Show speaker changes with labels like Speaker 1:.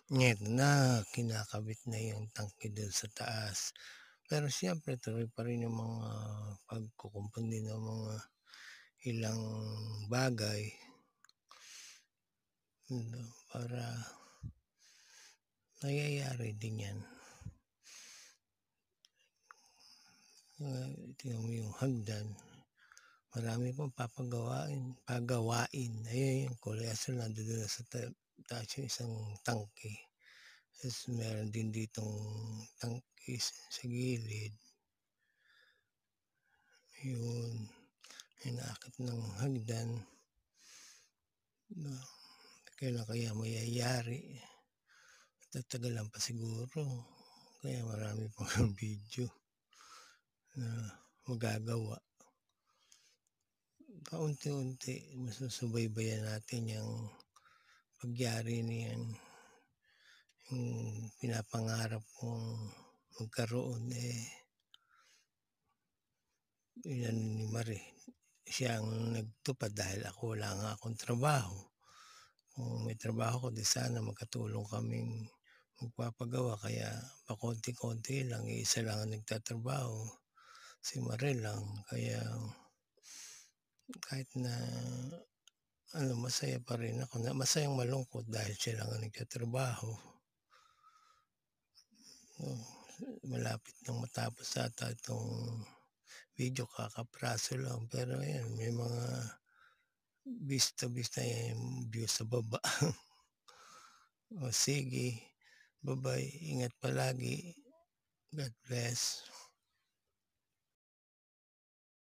Speaker 1: Eto na, kinakabit na yung tangke dun sa taas. Pero siyempre tuloy pa rin yung mga pagkukumpuni ng mga ilang bagay, para nangyayari din yan. Tingnan mo yung hagdan, marami pang pagawain. Ayun yung kulay asul nandoon na sa taas yung isang tangke. Ta's meron din ditong tangke sa gilid, yun. Inaakit ng hagdan na kailan kaya mayayari, tatagalan pa siguro. Kaya marami pang video na magagawa. Paunti-unti masusubaybayan natin yang pagyari niyan, yung pinapangarap kong magkaroon, inano ni Marie, siya ang nagtupad dahil ako wala nga akong trabaho. Kung may trabaho ko, 'di sana magkatulong kaming magpapagawa, kaya pakonti-konti lang, isa lang ang nagtatrabaho, si Marie lang. Kaya kahit na ano, masaya pa rin ako, na masayang malungkot dahil siya lang ang nagtatrabaho. Oh, malapit ng matapos ata itong video, kakapraso lang, pero ayan, may mga bista-bista yung view sa baba. O sige, ba-bye, ingat palagi. God bless.